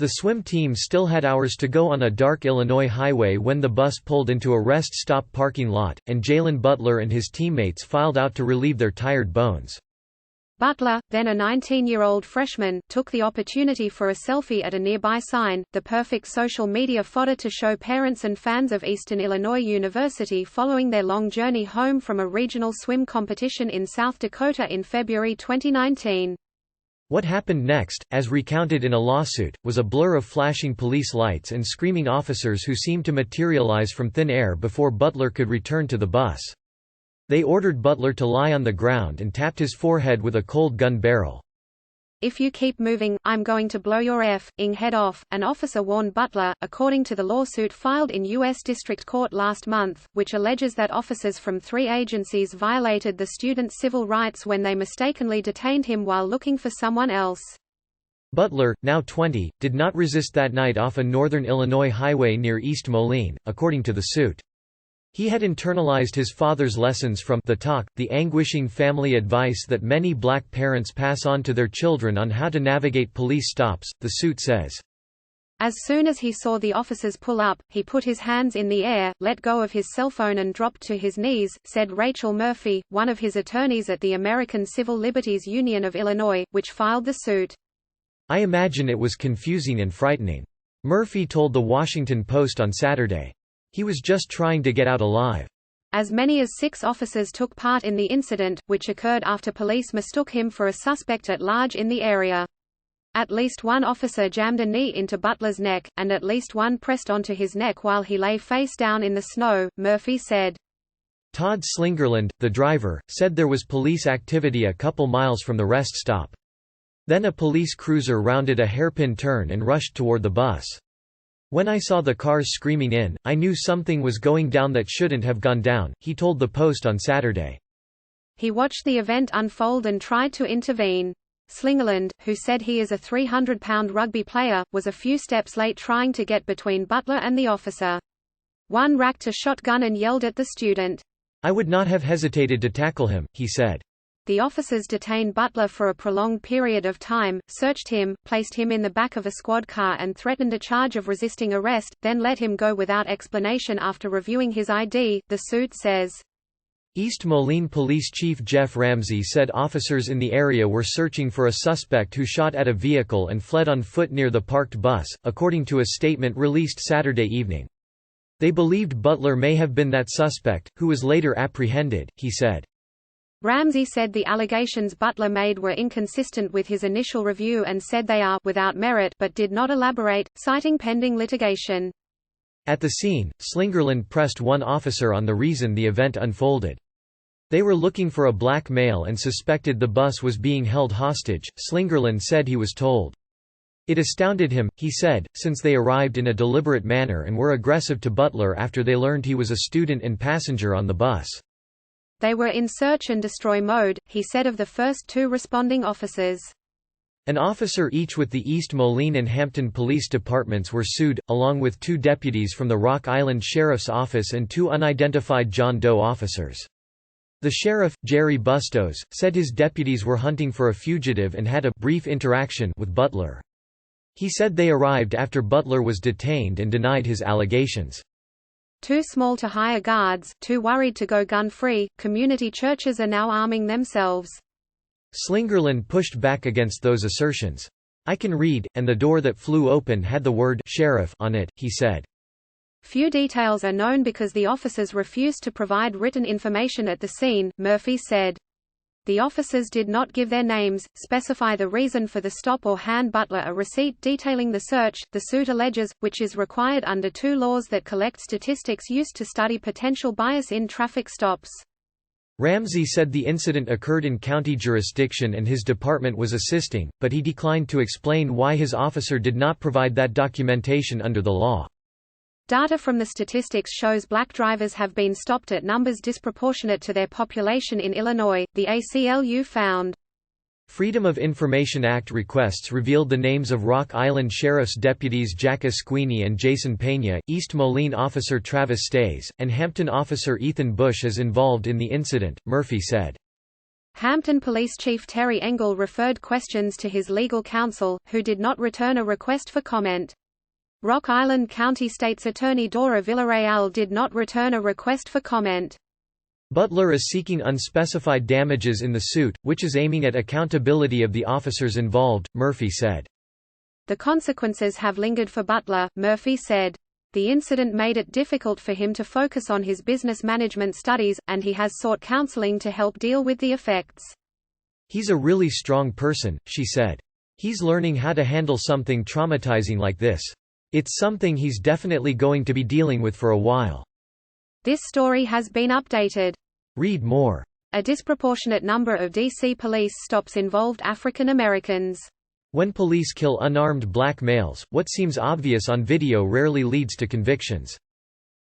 The swim team still had hours to go on a dark Illinois highway when the bus pulled into a rest stop parking lot, and Jaylan Butler and his teammates filed out to relieve their tired bones. Butler, then a 19-year-old freshman, took the opportunity for a selfie at a nearby sign, the perfect social media fodder to show parents and fans of Eastern Illinois University following their long journey home from a regional swim competition in South Dakota in February 2019. What happened next, as recounted in a lawsuit, was a blur of flashing police lights and screaming officers who seemed to materialize from thin air before Butler could return to the bus. They ordered Butler to lie on the ground and tapped his forehead with a cold gun barrel. "If you keep moving, I'm going to blow your f***ing head off," an officer warned Butler, according to the lawsuit filed in U.S. District Court last month, which alleges that officers from 3 agencies violated the student's civil rights when they mistakenly detained him while looking for someone else. Butler, now 20, did not resist that night off a northern Illinois highway near East Moline, according to the suit. He had internalized his father's lessons from The Talk, the anguishing family advice that many black parents pass on to their children on how to navigate police stops, the suit says. As soon as he saw the officers pull up, he put his hands in the air, let go of his cell phone and dropped to his knees, said Rachel Murphy, one of his attorneys at the American Civil Liberties Union of Illinois, which filed the suit. "I imagine it was confusing and frightening," Murphy told The Washington Post on Saturday. "He was just trying to get out alive." As many as 6 officers took part in the incident, which occurred after police mistook him for a suspect at large in the area. At least one officer jammed a knee into Butler's neck, and at least one pressed onto his neck while he lay face down in the snow, Murphy said. Todd Slingerland, the driver, said there was police activity a couple miles from the rest stop. Then a police cruiser rounded a hairpin turn and rushed toward the bus. "When I saw the cars screaming in, I knew something was going down that shouldn't have gone down," he told the Post on Saturday. He watched the event unfold and tried to intervene. Slingerland, who said he is a 300-pound rugby player, was a few steps late trying to get between Butler and the officer. One racked a shotgun and yelled at the student. "I would not have hesitated to tackle him," he said. The officers detained Butler for a prolonged period of time, searched him, placed him in the back of a squad car and threatened a charge of resisting arrest, then let him go without explanation after reviewing his ID, the suit says. East Moline Police Chief Jeff Ramsey said officers in the area were searching for a suspect who shot at a vehicle and fled on foot near the parked bus, according to a statement released Saturday evening. They believed Butler may have been that suspect, who was later apprehended, he said. Ramsey said the allegations Butler made were inconsistent with his initial review and said they are without merit but did not elaborate, citing pending litigation. At the scene, Slingerland pressed one officer on the reason the event unfolded. They were looking for a black male and suspected the bus was being held hostage, Slingerland said he was told. It astounded him, he said, since they arrived in a deliberate manner and were aggressive to Butler after they learned he was a student and passenger on the bus. They were in search and destroy mode, he said of the first 2 responding officers. An officer each with the East Moline and Hampton police departments were sued, along with 2 deputies from the Rock Island Sheriff's Office and 2 unidentified John Doe officers. The sheriff, Jerry Bustos, said his deputies were hunting for a fugitive and had a brief interaction with Butler. He said they arrived after Butler was detained and denied his allegations. Too small to hire guards, too worried to go gun-free, community churches are now arming themselves. Slingerland pushed back against those assertions. "I can read, and the door that flew open had the word sheriff on it," he said. Few details are known because the officers refused to provide written information at the scene, Murphy said. The officers did not give their names, specify the reason for the stop or hand Butler a receipt detailing the search, the suit alleges, which is required under 2 laws that collect statistics used to study potential bias in traffic stops. Ramsey said the incident occurred in county jurisdiction and his department was assisting, but he declined to explain why his officer did not provide that documentation under the law. Data from the statistics shows black drivers have been stopped at numbers disproportionate to their population in Illinois, the ACLU found. Freedom of Information Act requests revealed the names of Rock Island Sheriff's deputies Jack Esquini and Jason Pena, East Moline officer Travis Stays, and Hampton officer Ethan Bush as involved in the incident, Murphy said. Hampton Police Chief Terry Engel referred questions to his legal counsel, who did not return a request for comment. Rock Island County State's Attorney Dora Villarreal did not return a request for comment. Butler is seeking unspecified damages in the suit, which is aiming at accountability of the officers involved, Murphy said. The consequences have lingered for Butler, Murphy said. The incident made it difficult for him to focus on his business management studies, and he has sought counseling to help deal with the effects. He's a really strong person, she said. He's learning how to handle something traumatizing like this. It's something he's definitely going to be dealing with for a while. This story has been updated. Read more. A disproportionate number of D.C. police stops involved African Americans. When police kill unarmed black males, what seems obvious on video rarely leads to convictions.